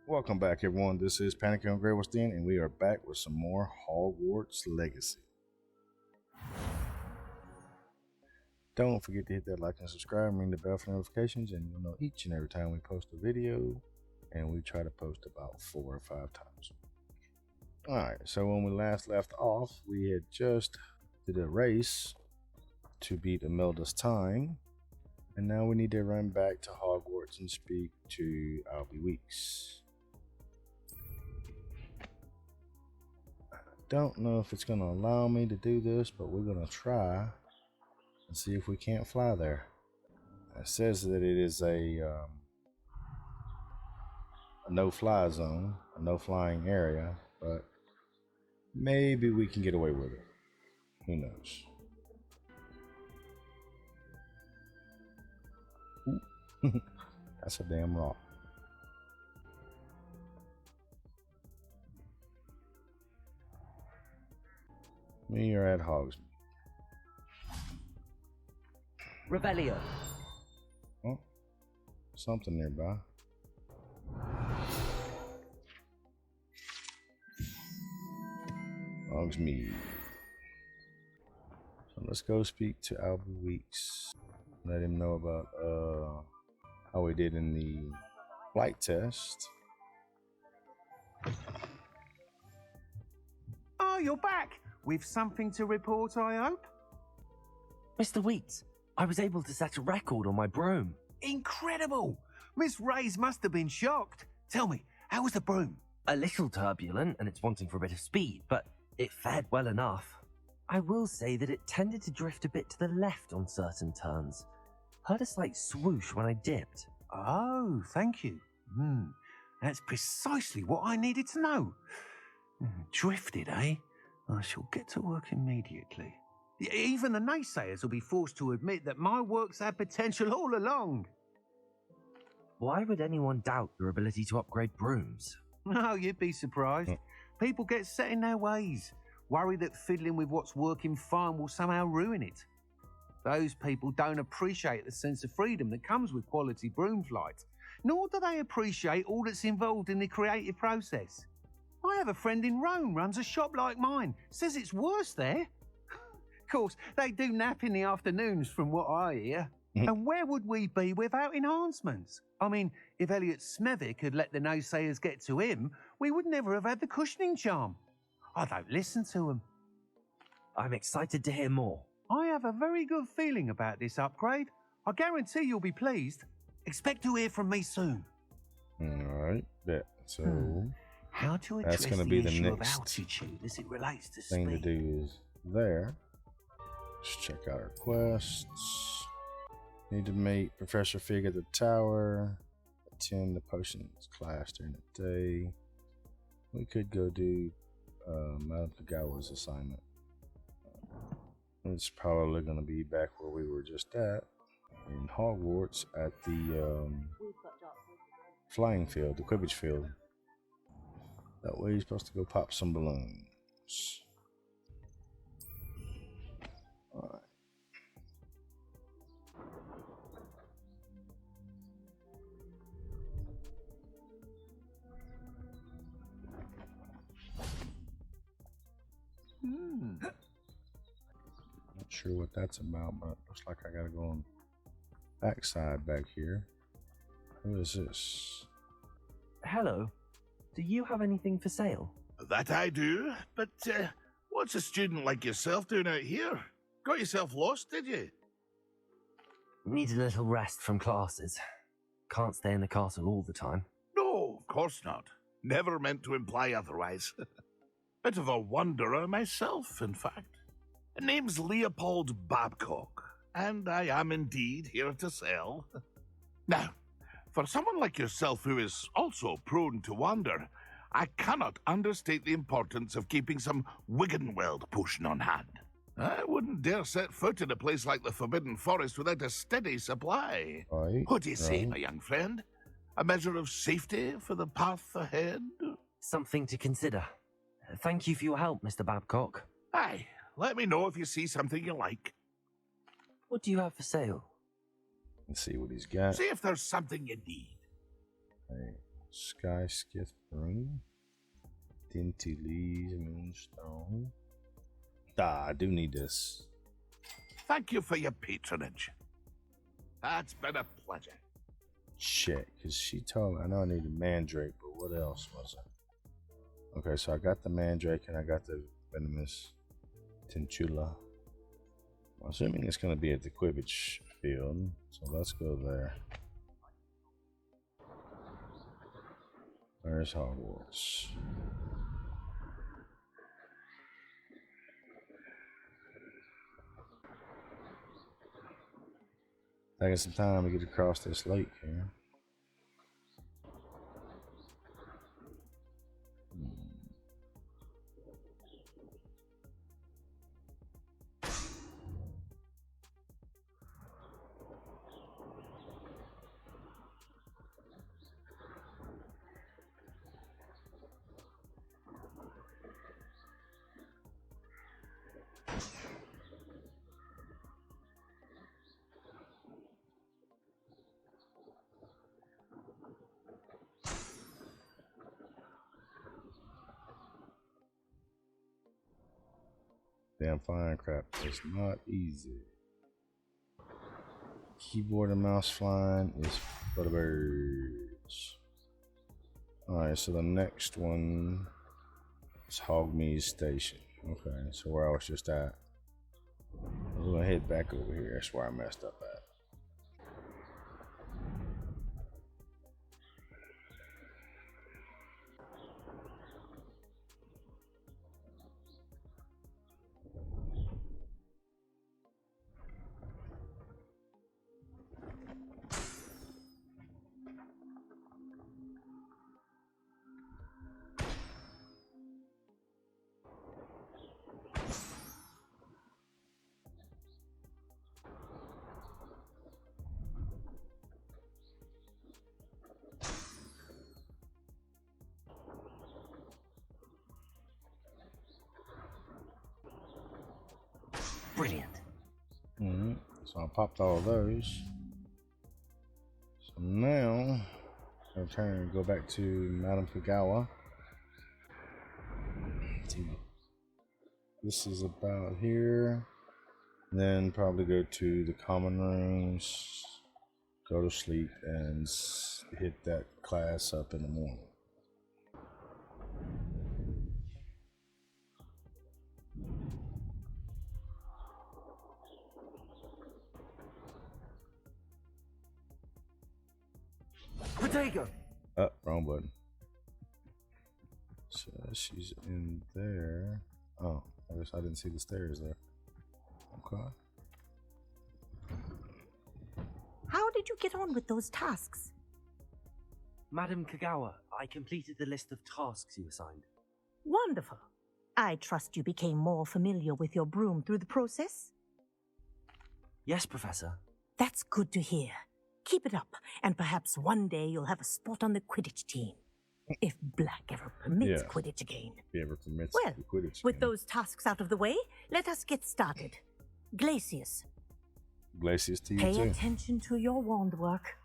Welcome back, everyone. This is Panic on GreyWolfs, and we are back with some more Hogwarts Legacy. Don't forget to hit that like and subscribe and ring the bell for notifications, and you'll know each and every time we post a video, and we try to post about 4 or 5 times. Alright, so when we last left off, we had just did a race to beat Imelda's time, and now we need to run back to Hogwarts and speak to Albie Weeks. Don't know if it's going to allow me to do this, but we're going to try and see if we can't fly there. It says that it is a no-fly zone, a no-flying area, but maybe we can get away with it. Who knows? Ooh. That's a damn rock. We are at Hogsmeade. Revelio. Oh, something nearby. Hogsmeade. So let's go speak to Albie Weeks. Let him know about how we did in the flight test. Oh, you're back! With something to report, I hope? Mr. Weeks, I was able to set a record on my broom. Incredible! Miss Reyes must have been shocked. Tell me, how was the broom? A little turbulent and it's wanting for a bit of speed, but it fared well enough. I will say that it tended to drift a bit to the left on certain turns. Heard a slight swoosh when I dipped. Oh, thank you. That's precisely what I needed to know. Drifted, eh? I shall get to work immediately. Even the naysayers will be forced to admit that my work's had potential all along. Why would anyone doubt your ability to upgrade brooms? Oh, you'd be surprised. People get set in their ways, worry that fiddling with what's working fine will somehow ruin it. Those people don't appreciate the sense of freedom that comes with quality broom flight, nor do they appreciate all that's involved in the creative process. I have a friend in Rome runs a shop like mine, says it's worse there. Of course, they do nap in the afternoons from what I hear. And where would we be without enhancements? I mean, if Elliot Smethwick had let the naysayers get to him, we would never have had the cushioning charm. I don't listen to them. I'm excited to hear more. I have a very good feeling about this upgrade. I guarantee you'll be pleased. Expect to hear from me soon. Alright, yeah. So how to that's address going to be the the issue of next altitude as it relates to thing speed. to do is there. Let's check out our quests. Need to meet Professor Fig at the tower. Attend the potions class during the day. We could go do Madame Kagawa's assignment. It's probably going to be back where we were just at in Hogwarts at the flying field, the Quidditch field. That way you're supposed to go pop some balloons. Alright. Not sure what that's about, but it looks like I gotta go on backside back here. Who is this? Hello. Do you have anything for sale? That I do, but what's a student like yourself doing out here? Got yourself lost, did you? Need a little rest from classes. Can't stay in the castle all the time. No, of course not. Never meant to imply otherwise. Bit of a wanderer myself, in fact. Name's Leopold Babcock, and I am indeed here to sell. Now, for someone like yourself who is also prone to wander, I cannot understate the importance of keeping some Wiggenweld potion on hand. I wouldn't dare set foot in a place like the Forbidden Forest without a steady supply. Right, What do you say, my young friend? A measure of safety for the path ahead? Something to consider. Thank you for your help, Mr. Babcock. Aye, let me know if you see something you like. What do you have for sale? Let's see what he's got. See if there's something you need. Okay, Sky Skiff Room. Dinty Lee's Moonstone. I do need this. Thank you for your patronage. That's been a pleasure. Check, because she told me, I know I needed Mandrake, but what else was it? Okay, so I got the Mandrake and I got the Venomous Tentula. I'm assuming it's going to be at the Quidditch field, so let's go there. There's Hogwarts. Taking some time to get across this lake here. Damn flying crap is not easy. Keyboard and mouse flying is for the birds. Alright, so the next one is Hogmeade Station. Okay, so where I was just at. We're gonna head back over here. That's where I messed up at. Brilliant. So I popped all those. So now I'll turn and go back to Madame Fugawa. This is about here. Then probably go to the common rooms, go to sleep, and hit that class up in the morning. Potato! Wrong button. So she's in there. Oh, I guess I didn't see the stairs there. Okay. How did you get on with those tasks? Madam Kagawa, I completed the list of tasks you assigned. Wonderful. I trust you became more familiar with your broom through the process? Yes, Professor. That's good to hear. Keep it up, and perhaps one day you'll have a spot on the Quidditch team. If Black ever permits Quidditch again. If he ever permits Well, the Quidditch with game. those tasks out of the way, let us get started. Glacius, Glacius to you pay too. attention to your wand work.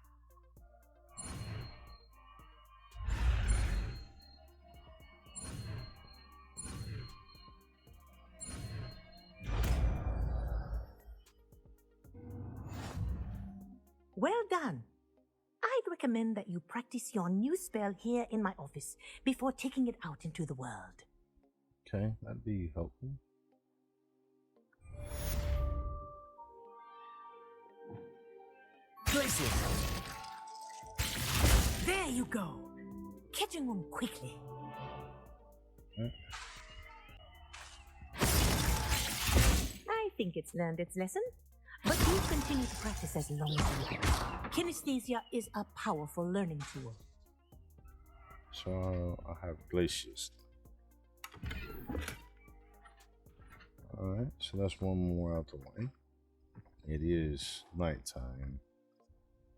Well done. I'd recommend that you practice your new spell here in my office before taking it out into the world. Okay, that'd be helpful. Glacius! There you go. Catching on quickly. I think it's learned its lesson, but you continue to practice as long as you can. Kinesthesia is a powerful learning tool. So I have Glacius. Alright, so that's one more out the way. It is nighttime.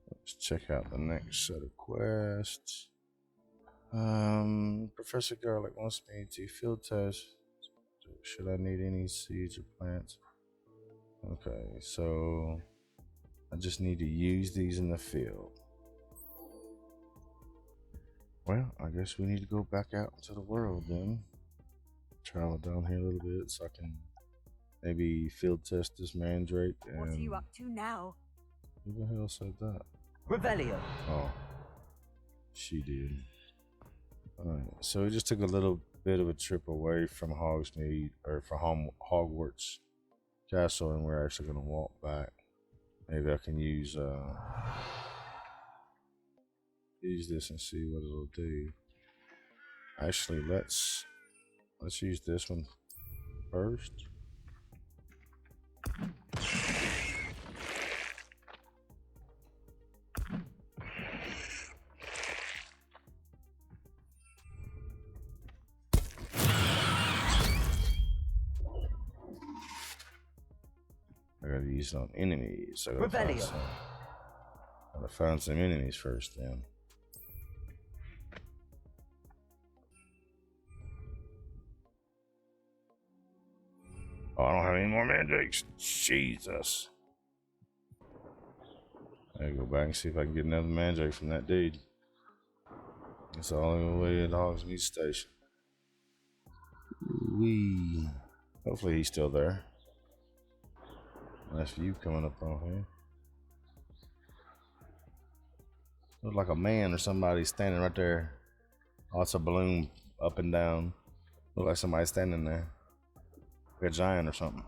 Let's check out the next set of quests. Professor Garlic wants me to field test. Should I need any seeds or plants? Okay, so I just need to use these in the field. Well, I guess we need to go back out into the world then. Travel down here a little bit so I can maybe field test this mandrake. And What are you up to now? who the hell said that? Revelio. Oh, she did. Alright, so we just took a little bit of a trip away from Hogsmeade, or from Hogwarts Castle, and we're actually going to walk back. Maybe I can use this and see what it'll do. Actually, let's use this one first. I gotta use it on enemies. I gotta find some enemies first then. Oh, I don't have any more mandrakes. Jesus. I gotta go back and see if I can get another mandrake from that dude. It's the only way at Hogsmeade Station. Wee. Hopefully he's still there. Nice view coming up on here. Looks like a man or somebody standing right there. Lots of balloon up and down. Look like somebody standing there. Like a giant or something.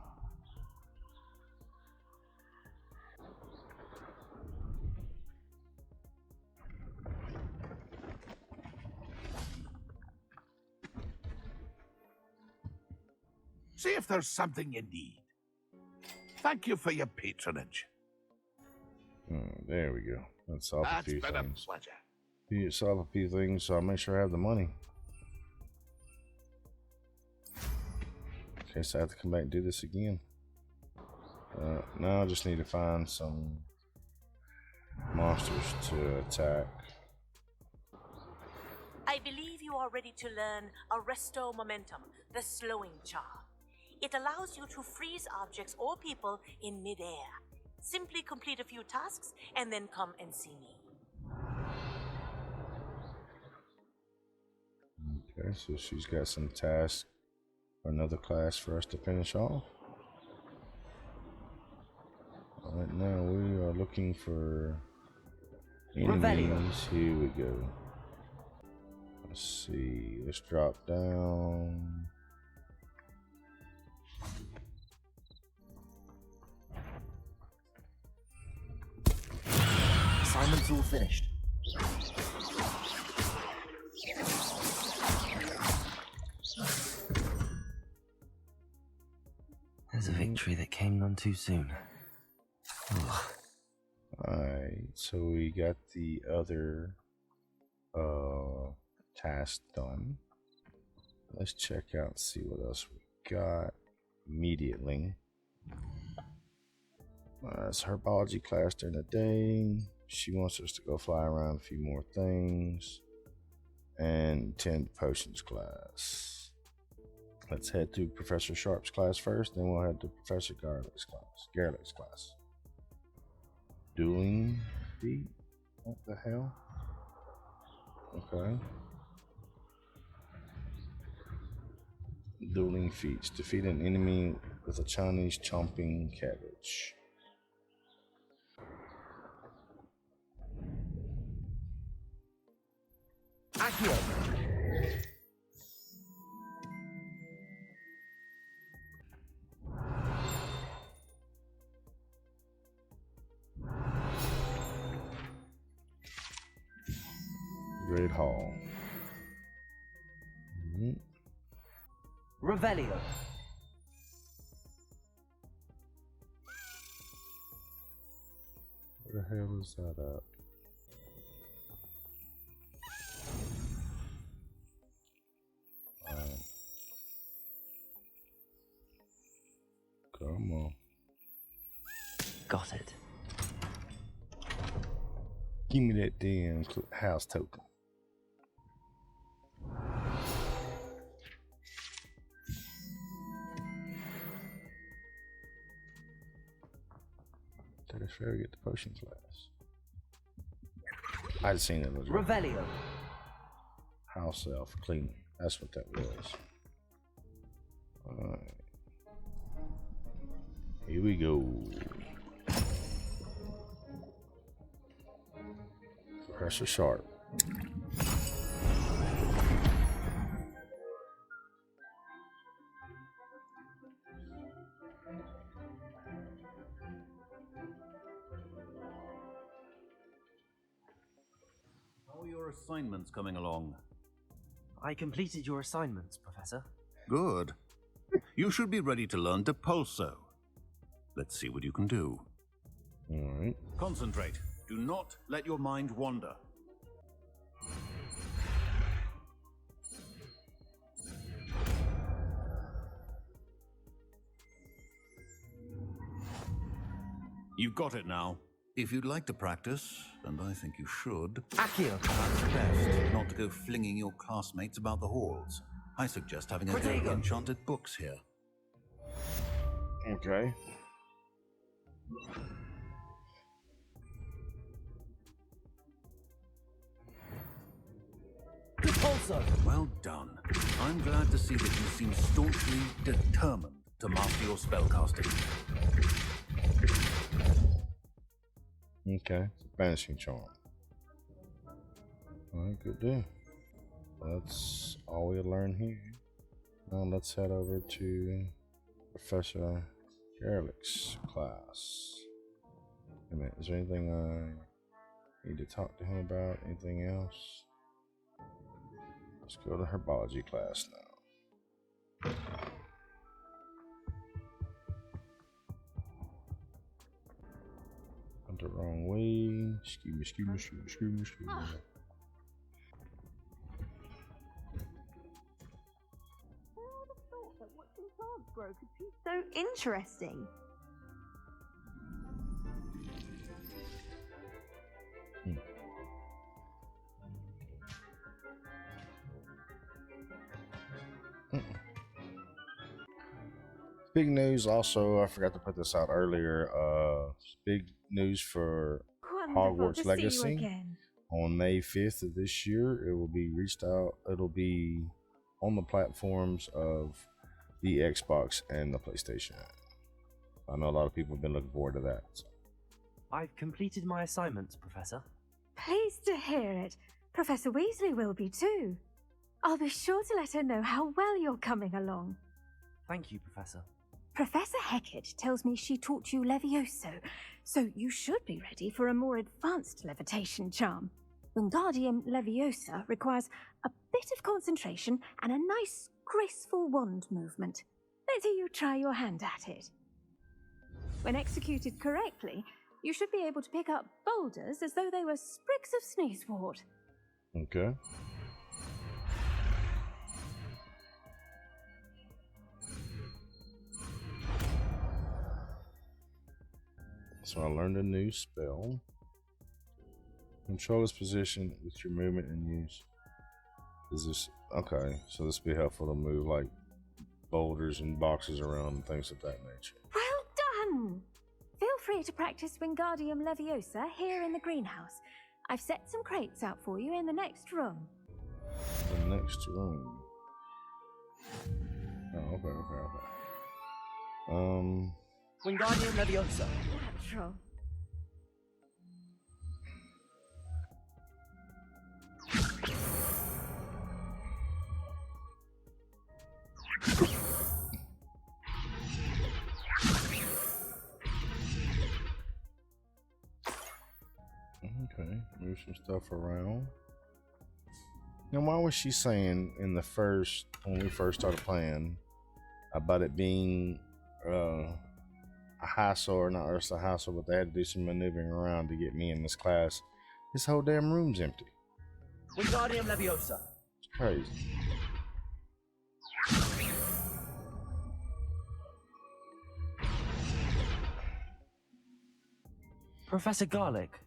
See if there's something you need. Thank you for your patronage. There we go. Let's solve a few That's been things. a pleasure. You solve a few things, so I'll make sure I have the money. Okay, so I have to come back and do this again. Now I just need to find some monsters to attack. I believe you are ready to learn Arresto Momentum, the slowing charm. It allows you to freeze objects or people in midair. Simply complete a few tasks and then come and see me. Okay, so she's got some tasks for another class for us to finish off. Right now we are looking for enemies. Here we go. Let's see. Let's drop down. Assignment's all finished. There's a victory that came none too soon. Alright, so we got the other task done. Let's check out and see what else we got immediately. It's herbology class during the day. She wants us to go fly around a few more things and attend potions class. Let's head to Professor Sharp's class first, then we'll head to Professor Garlick's class. Dueling feat? What the hell? Okay. Dueling feats. Defeat an enemy with a Chinese chomping cabbage. Accio. Great Hall. Revelio. Where the hell is that at? Come on. Got it. Give me that damn house token. Did I sure get the potion class? I just seen it. Revelio. House elf cleaning. That's what that was. Alright. Here we go. Professor Sharp. How are your assignments coming along? I completed your assignments, Professor. Good. You should be ready to learn Depulso. Let's see what you can do. Alright. Concentrate. Do not let your mind wander. You've got it now. If you'd like to practice, and I think you should, Accio! perhaps best not to go flinging your classmates about the halls. I suggest having a go at the enchanted books here. Okay. Depulso! Well done. I'm glad to see that you seem staunchly determined to master your spellcasting. Okay. It's a banishing charm. Alright, good deal. That's all we learn here. Now let's head over to Professor Garlick's class. Wait a minute, is there anything I need to talk to him about? Anything else? Let's go to herbology class now. Went the wrong way. Excuse me. Grow could be so interesting. Big news also, I forgot to put this out earlier. Big news for Wonderful Hogwarts to see Legacy. you again. On May 5th of this year, it will be reached out. It'll be on the platforms of the Xbox and the PlayStation. I know a lot of people have been looking forward to that. So. I've completed my assignments, Professor. Pleased to hear it. Professor Weasley will be too. I'll be sure to let her know how well you're coming along. Thank you, Professor. Professor Hecat tells me she taught you Levioso, so you should be ready for a more advanced levitation charm. Wingardium Leviosa requires a bit of concentration and a nice, graceful wand movement. Let's hear you try your hand at it. When executed correctly, you should be able to pick up boulders as though they were sprigs of sneezewort. Okay. So I learned a new spell. Control this position with your movement and use. Is this okay? So this will be helpful to move like boulders and boxes around and things of that nature. Well done! Feel free to practice Wingardium Leviosa here in the greenhouse. I've set some crates out for you in the next room. The next room. Oh, okay. Wingardium Leviosa. Natural. Okay, move some stuff around. Now, why was she saying in the first, when we first started playing, about it being a hassle, or not just a hassle, but they had to do some maneuvering around to get me in this class? This whole damn room's empty. Wingardium Leviosa. It's crazy. Professor Garlick,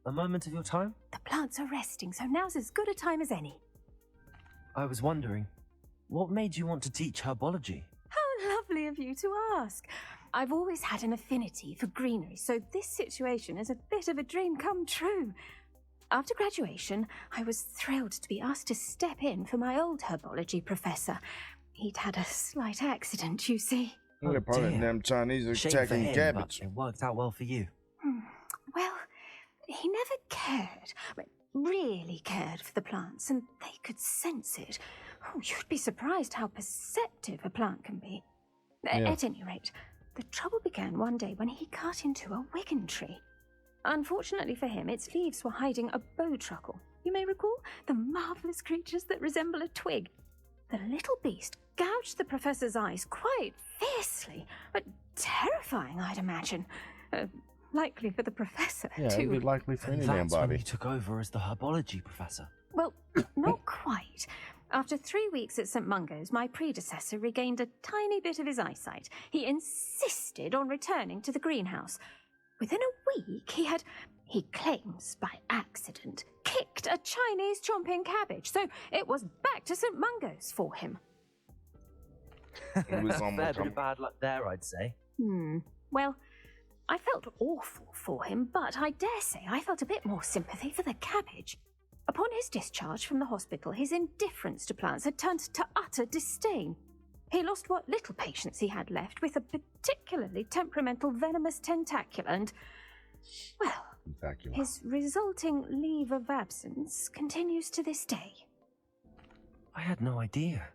a moment of your time? The plants are resting, so now's as good a time as any. I was wondering, what made you want to teach herbology? How lovely of you to ask. I've always had an affinity for greenery, so this situation is a bit of a dream come true. After graduation, I was thrilled to be asked to step in for my old herbology professor. He'd had a slight accident, you see. They're probably dear. them Chinese are Shame for attacking him, cabbage. but it worked out well for you. Well, he never cared, really cared for the plants, and they could sense it. Oh, you'd be surprised how perceptive a plant can be. Yeah. At any rate, the trouble began one day when he cut into a wigan tree. Unfortunately for him, its leaves were hiding a bowtruckle. You may recall the marvellous creatures that resemble a twig. The little beast gouged the professor's eyes quite fiercely, but terrifying, I'd imagine. Likely for the professor, Yeah, too. it'd be likely for any damn That's when body. you took over as the herbology professor. Well, not quite. After 3 weeks at St. Mungo's, my predecessor regained a tiny bit of his eyesight. He insisted on returning to the greenhouse. Within a week, he claims by accident, kicked a Chinese chomping cabbage, so it was back to St. Mungo's for him. It was Fair almost bit of bad luck there, I'd say. Well, I felt awful for him, but I dare say I felt a bit more sympathy for the cabbage. Upon his discharge from the hospital, his indifference to plants had turned to utter disdain. He lost what little patience he had left with a particularly temperamental venomous tentacula, and, well, spectacular. his resulting leave of absence continues to this day. I had no idea.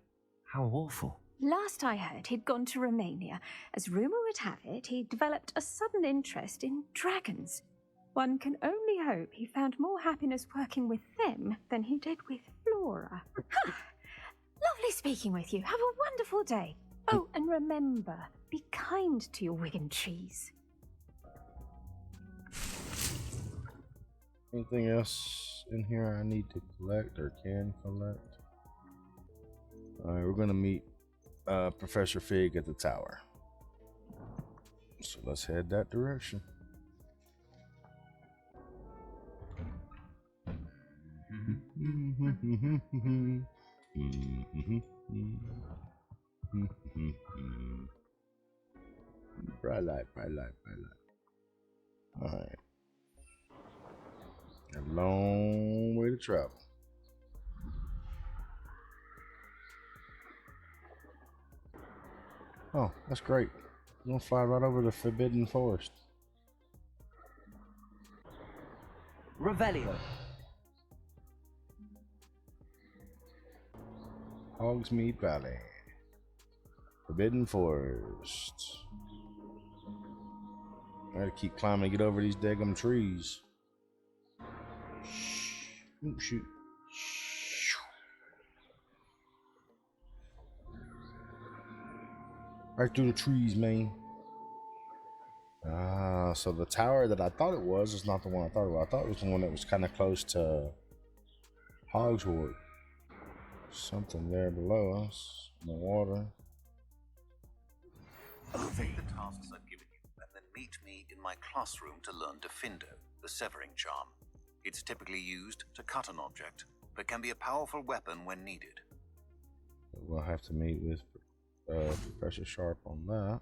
How awful. Last I heard, he'd gone to Romania. As rumour would have it, he developed a sudden interest in dragons. One can only hope he found more happiness working with them than he did with Flora. Lovely speaking with you. Have a wonderful day. Oh, and remember, be kind to your wigan trees. Anything else in here I need to collect or can collect? Alright, we're gonna meet Professor Fig at the tower. So let's head that direction. Bright light, bright light, bright light. Alright. A long way to travel. Oh, that's great. We're gonna fly right over the Forbidden Forest. Revelio. Hogsmeade Valley. Forbidden Forest. I gotta keep climbing to get over these daggum trees. Ooh, shoot. Right through the trees, man. Ah, so the tower that I thought it was is not the one I thought it was. I thought it was the one that was kind of close to Hogwarts. Something there below us in the water. Complete the tasks I've given you, and then meet me in my classroom to learn Defindo, the severing charm. It's typically used to cut an object, but can be a powerful weapon when needed. We'll have to meet with Professor Sharp on that.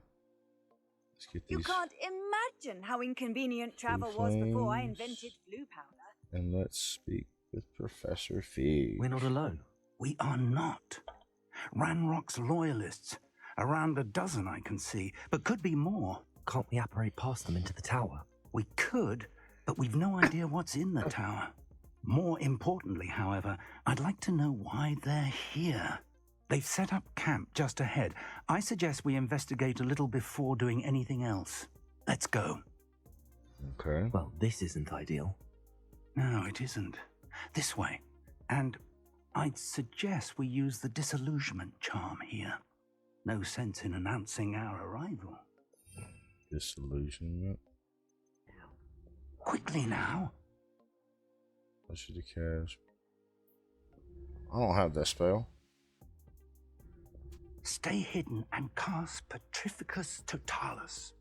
Let's get these. You can't imagine how inconvenient travel was before I invented blue powder. And let's speak with Professor Fig. We're not alone. We are not. Ranrock's loyalists. Around a dozen I can see, but could be more. Can't we apparate past them into the tower? We could, but we've no idea what's in the tower. More importantly, however, I'd like to know why they're here. They've set up camp just ahead. I suggest we investigate a little before doing anything else. Let's go. Okay. Well, this isn't ideal. No, it isn't. This way. And I'd suggest we use the disillusionment charm here. No sense in announcing our arrival. Disillusionment. Quickly now. What should he cast? I don't have that spell. Stay hidden and cast Petrificus Totalis.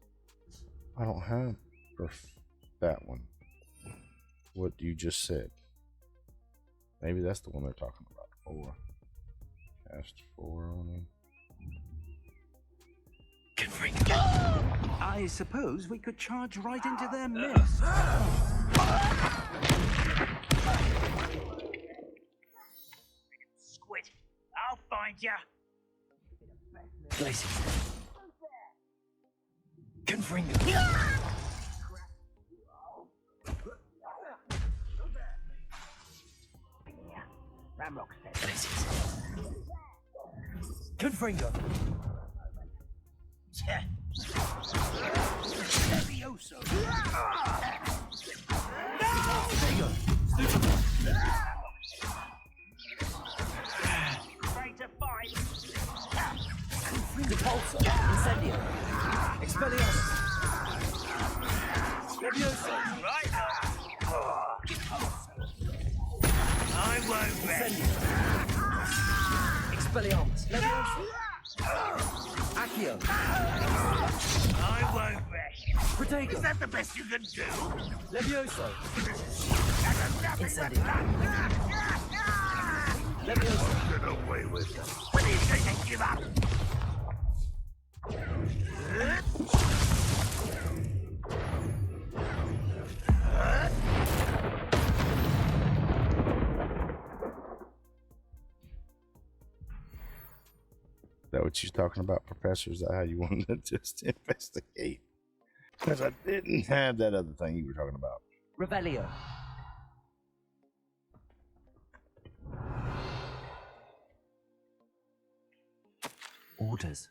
I don't have that one. What you just said. Maybe that's the one they're talking about. 4. Cast 4 on him. I suppose we could charge right into their midst. Squid, I'll find ya. Places. Confringo. Ramrock said. Places. Confringo. Levioso. Confringo. Afraid to fight. Repulsor. Incendio. Expelliarmus. Levioso. Right. I won't rest. Incendio. Expelliarmus. Levioso. Accio. I won't rest. Protego. Is that the best you can do? Levioso. Incendio. Levioso. Get away with it. When are you going to give up? Is that what you're talking about, Professor? Is that how you wanted to just investigate? Because I didn't have that other thing you were talking about. Revelio. Orders.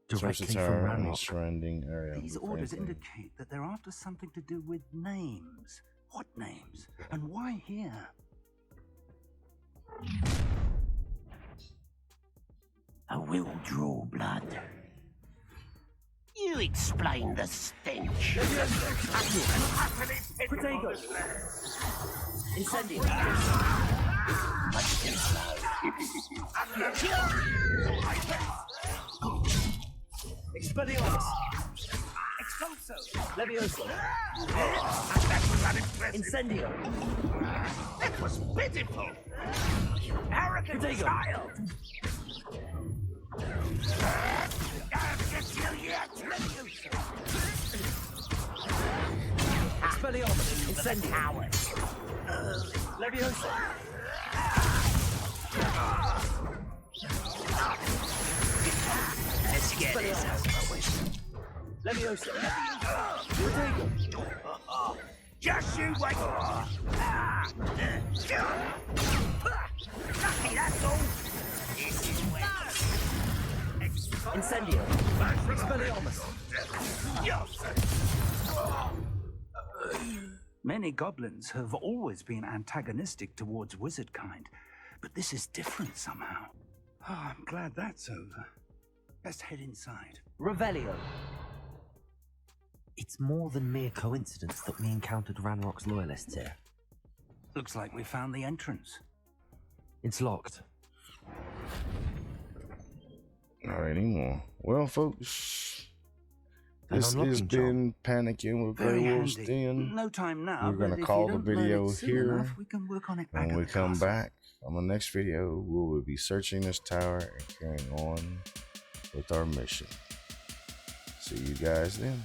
Directly from Ranrock. Surrounding area. These orders indicate that they're after something to do with names. What names? And why here? I will draw blood. You explain the stench. Protego. Incendio. Expelliarmus. Expulso. Levioso. Incendio. That was pitiful. Arrogant Protego. child. I'll get you yet. Expelliarmus. Incendio. Levioso. Let's get this out of the way. Levioso. Protego. Just you wait. Lucky, that's all. This is where. Incendio. Expelliarmus. Many goblins have always been antagonistic towards wizard kind, but this is different somehow. Oh, I'm glad that's over. Let's head inside. Revelio. It's more than mere coincidence that we encountered Ranrock's loyalists here. Looks like we found the entrance. It's locked. Not anymore. Well, folks, this has been Panicking with GreyWolfs Den. No time now. We're going but to if call you the don't learn video it soon here. enough, we can work on it back When at we the come castle. back on the next video, we will be searching this tower and carrying on with our mission. See you guys then.